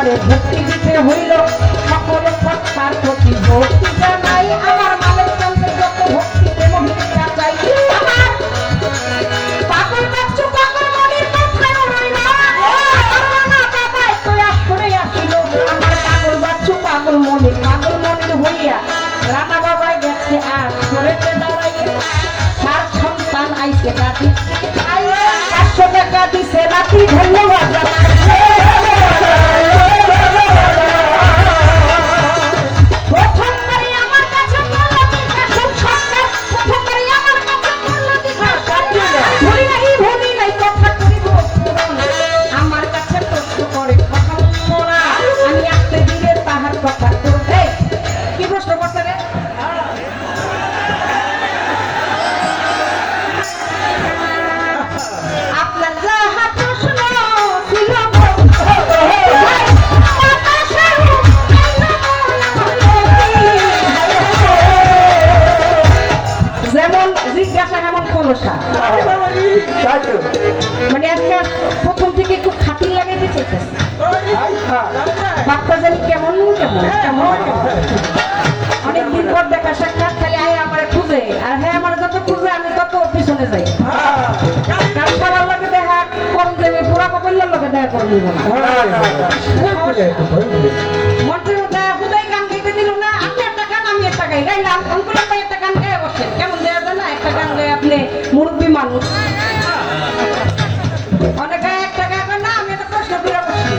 আমারে ভক্তি দিতে হইল সকল সত্তার প্রতি ভক্তি জানাই আমার মালের চন্দ্রে যত ভক্তি প্রেম ভিক্ষা চাই আমার পাগল বাচ্চু পাগল মনির কোথায় রইল না বাবাই তো আসরে আসিল আমার পাগল বাচ্চু পাগল মনির হইয়া রানা বাবাই গেছে আর ঘরেতে দাঁড়াইয়ে সার সন্তান আইছে কাটি 500 টাকা দিছে রাতি ধন্যবাদ মানে একটা প্রথম থেকে একটু খাতির লাগাইতে চাইতেছে বাচ্চা জানি কেমন অনেকদিন পর দেখা সাক্ষাৎ খালি আয় আমার খুঁজে আর হ্যাঁ আমার যত খুঁজে আমি তত পিছনে যাই কারণ সবার লোকে দেখা কম দেবে পুরা কপালের লোকে দেখা করে নিব না মন্ত্রী হুদাই গান গাইতে দিল না আপনি একটা গান আমি একটা গাই গাইলাম অঙ্কুর একটা গান গায়ে বসেন কেমন দেওয়া যায় না একটা গান গায়ে আপনি মুরব্বী মানুষ অনেকে একটা গান না আমি একটা প্রশ্ন করে বসছি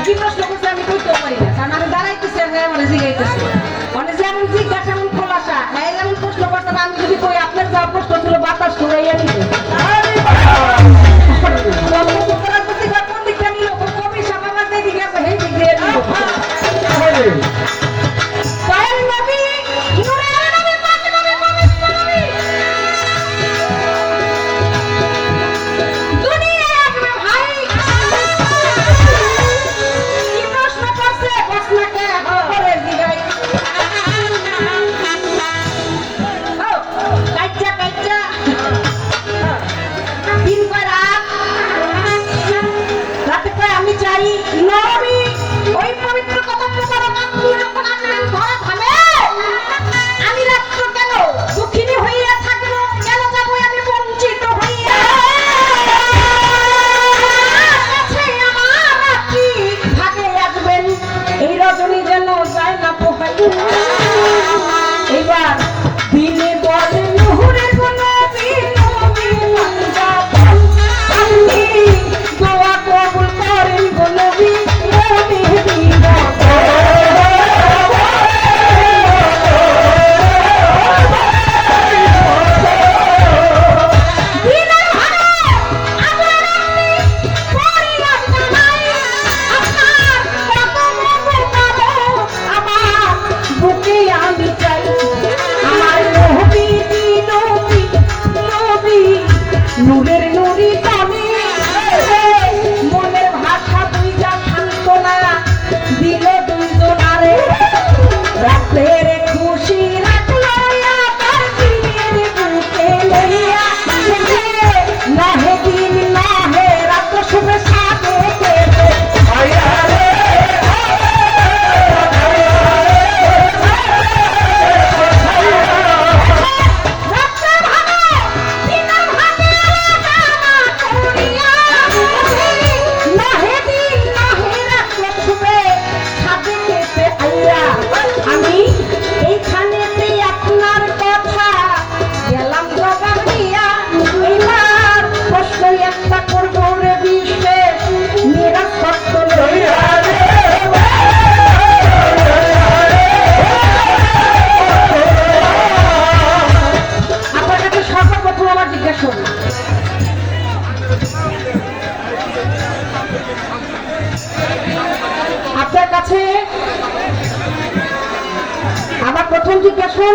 কি প্রশ্ন করছে আমি বুঝতেও পারি না কারণ আমি দাঁড়াইতেছি আর মানে জিগাইতেছি অনেক যেমন জিজ্ঞাসা এমন খোলাসা হ্যাঁ এমন প্রশ্ন করতে আমি যদি কই আপনার যা প্রশ্ন ছিল বাতাস ছড়াইয়া নিতে কোন দিকটা নিল কবি সামাবার দিয়ে দিকে আছে সেই দিক দিয়ে আপনার কাছে আমার প্রথম জিজ্ঞাসা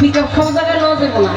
পিকআপ সব জায়গায় লওয়া যাবে না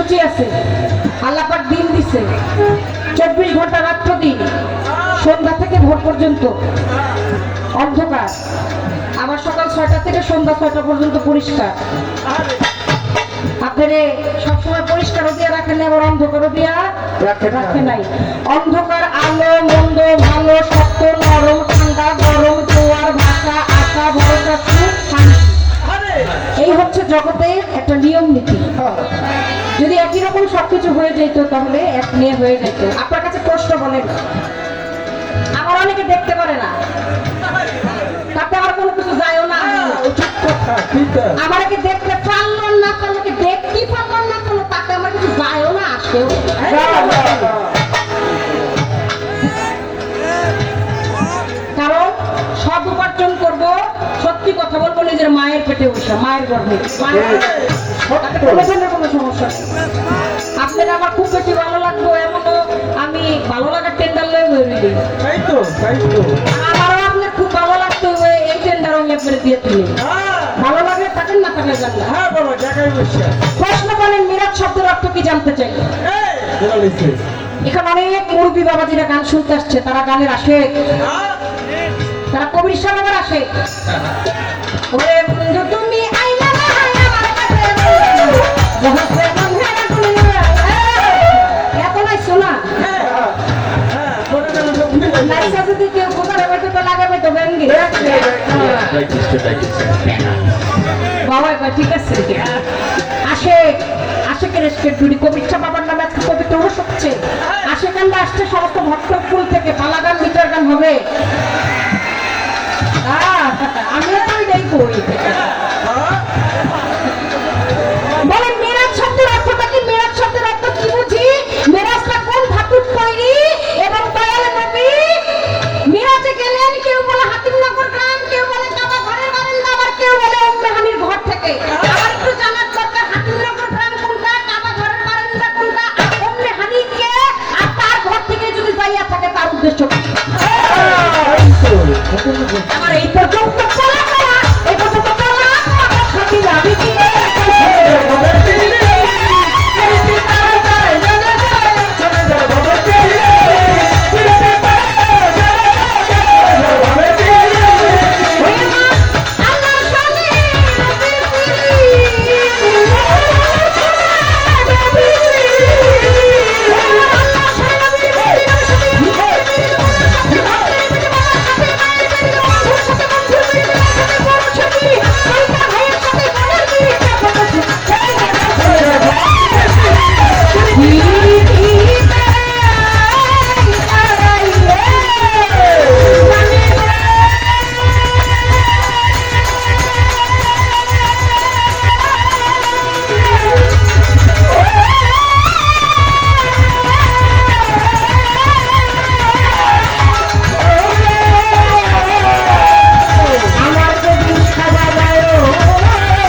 সূচি আছে, আল্লাহ পাক দিন দিছে 24 ঘন্টা রাত্র দিন, সন্ধ্যা থেকে ভোর পর্যন্ত অন্ধকার, আবার সকাল 6টা থেকে সন্ধ্যা 6টা পর্যন্ত পরিষ্কার। আপনারে সবসময় পরিষ্কারও দিয়ে রাখেন, আবার অন্ধকারও দিয়া রাখে নাই। অন্ধকার, আলো, মন্দ, ভালো, শক্ত, নরম, ঠান্ডা, গরম, জোয়ার, ভাষা, আশা, ভরসা, সুখ, শান্তি, এই হচ্ছে জগতের একটা নিয়ম নীতি। যদি একই রকম সবকিছু হয়ে যেত তাহলে এক নিয়ে হয়ে যেত। আপনার কাছে প্রশ্ন বলেন, আমার অনেকে দেখতে পারে না, তাতে আমার কোনো কিছু যায়ও না। আমাকে দেখতে পারলো না পারলো, কি দেখতেই পারলো না পারলো, তাতে আমার কিছু যায়ও না, আসেও। কারণ সব উপার্জন করবো, সত্যি কথা বলবো, নিজের মায়ের পেটে বসে, মায়ের গর্ভে, কোনো ধরনের কোনো সমস্যা নেই। আপনার আমার খুব বেশি ভালো লাগতো, এমনও আমি ভালো লাগার টেন্ডার লয়ে বই দিই। আমারও আপনার খুব ভালো লাগতো, এই টেন্ডার আমি আপনার দিয়ে তুলি। ভালো লাগে থাকেন না থাকলে জানলে। প্রশ্ন করেন, মিরাজ শব্দের অর্থ কি জানতে চাই? এখানে অনেক মুরব্বী বাবাজিরা গান শুনতে আসছে, তারা গানের আসে, তারা কবির সাহেবের আসে। ওরে বন্ধু তুমি আইলা না আমার কাছে, এত নাই শোনা নাইসা, যদি কেউ কোথায় বসে তো লাগাবে তো ব্যাঙ্গে বাবা। ঠিক আছে, আসে আশেকের এসকে জুড়ি কবিরচা বাবার নামে আজকে পবিত্র উরস হচ্ছে। আশেকানরা আসছে সমস্ত ভক্ত ফুল থেকে, পালা গান, মিটার গান হবে। আমিও তো এটাই করি। বলেন মেরাজ শব্দের অর্থটা কি? মেরাজ শব্দের অর্থ কি বুঝি? মেরাজটা কোন ধাতুর তৈরি এবং দয়াল নবী মিরাজে গেলেন, কেউ বলে হাতিমনগর গ্রাম, কেউ বলে কাবা ঘরের বারান্দা, আবার কেউ বলে উম্মে হানির ঘর থেকে। আমার একটু জানার দরকার, হাতিমনগর গ্রাম কোনটা, কাবা ঘরের বারান্দা কোনটা, আর উম্মে হানি কে, আর তার ঘর থেকে যদি যাইয়া থাকে তার উদ্দেশ্য কি? আমার এই পর্যন্ত বলা, এই পর্যন্ত বলা, আমার সাথী যাবে কি?